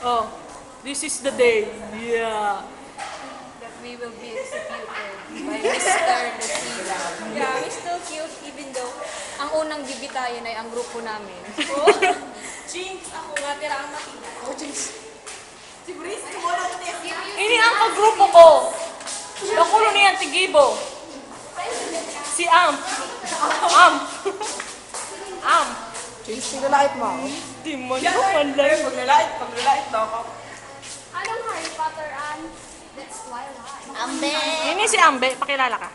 Oh, this is the day. Yeah. That we will be executed by Mr. Lucila. Yeah, we're still cute even though ang unang bibitayin ay ang grupo namin. Jinx, ako nga tira ang matina. Oh, Jinx. Si Brice, kumulong ko niya. Ini ang kagrupo ko. Nakulo niyan, tigibo. Si Amp. Amp. Amp. Jinx, nilalait mo ako. Di man ko man lang. Paglalait daw ako. Anong Harry Potter and that's Twilight? Ambe! Ini si Ambe, pakilala ka.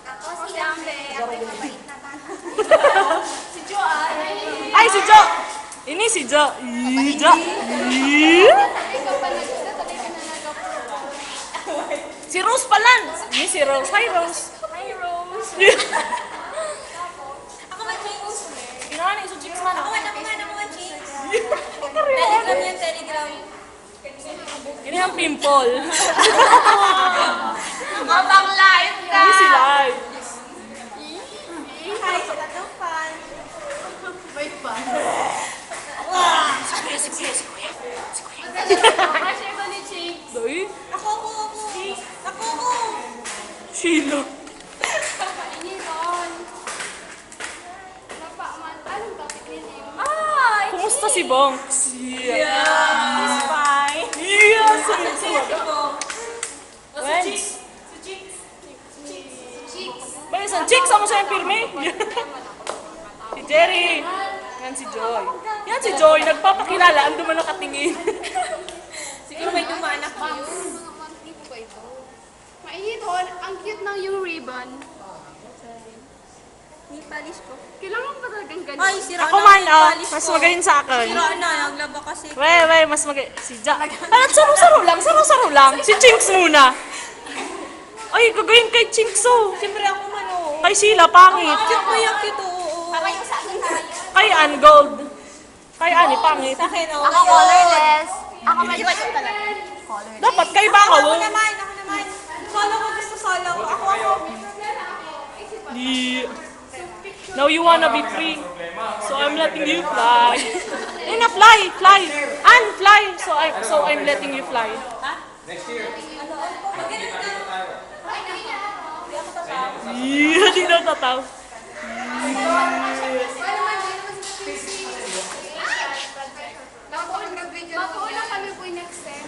Ako si Ambe. Ako yung mabait na Si Joanne. Ay, si Jo. Ini si Jo. Jo. Ikaw pa nagsasalay ka na nag-approve. Si Rose pala. Ini si Rose. Hi, Rose. Hi, Rose. Ako man, Jinx. Ginawa na iso chicks man. Ako man, Jinx. Telegram yan, Telegram. Ini ang pimple. Mabang live ka. Ini si Live. Hi, sila daw fan. May fan. Kasi ko ni Ching. Doi. Ako. Sheila. Ini Ron. Napaman. Anong topic niya? Ay, Kumusta si Bonks? he's fine. Yeah. Sino si Bo? When? Si Jinx. Ba, isang chicks ako sa pirme. Si Jerry. Yan si Joy. Yan si Joy. Nagpapakilala. Ando man nakatingin. Siguro may dumanak Mga monthly po ba ito? Mainit hon. Ang cute ng yung ribbon. May palis ko. Kailangan pa talagang ganun. Ay, sira Ako na man, yung oh. palis Mas ko. magaling sa akin. Sira na, naglaba kasi. Wey, mas magaling. Si Ja. Parang saro-saro lang. Si Chinks muna. Ay, gagawin kay Chinks, oh. Siyempre ako man, oo. Kay Sheila, pangit. Cute ko yung cute, oo. Kakayo sa akin tayo. Kay Ann, gold. Kay Annie, pangit. Sa akin, oo. Ako colorless. Ako medyo talaga. Dapat kay baka, Ako oh. naman. Solo ko, gusto solo ko. Ako. Yeah. Now you wanna be free. So I'm letting you fly. Ina, fly. Ann, fly. So I'm letting you fly. Yeah, di na tataw. Mapuuna kami po next sem.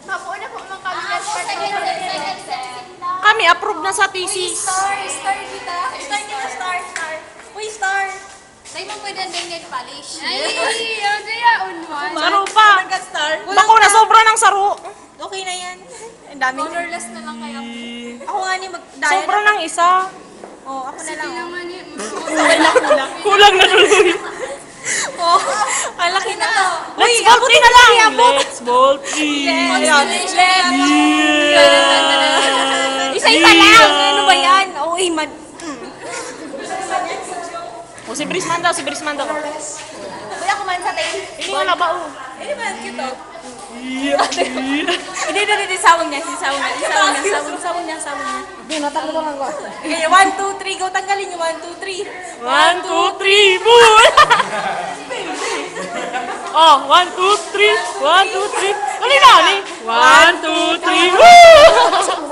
Mapuuna po mga kami next sem. Kami, approve na sa thesis. Star kita. Star. Uy, star. Tayo mo pwede ang nail polish. Ay, ang kaya unwan. Saro pa. Nag-star. Bako na, sobra ng saro. Okay na yan. Ang dami. Colorless na lang kaya. Ako nga ni mag-diet. Sobra ng isa. Oo, ako na lang. Hindi naman yun. Kulang na tuloy. Oo, ang laki na. Let's ball 3 na lang. Let's ball 3. Isa-isa lang. Ano ba yan? Oo, man. O, si Brisman daw. Kuya, kumain sa tayo. Ini nga na ba, oh. Ano ba? Cute, oh. Yeah. Hindi, sawang niya. Sawang niya. Hindi, natakbo ko lang ko. Okay, 1, 2, 3, go. Tanggalin yung 1, 2, 3. 1, 2, 3, boom! Oh, 1, 2, 3. 1, 2, 3. Ano na, ni? 1, 2, 3, woo!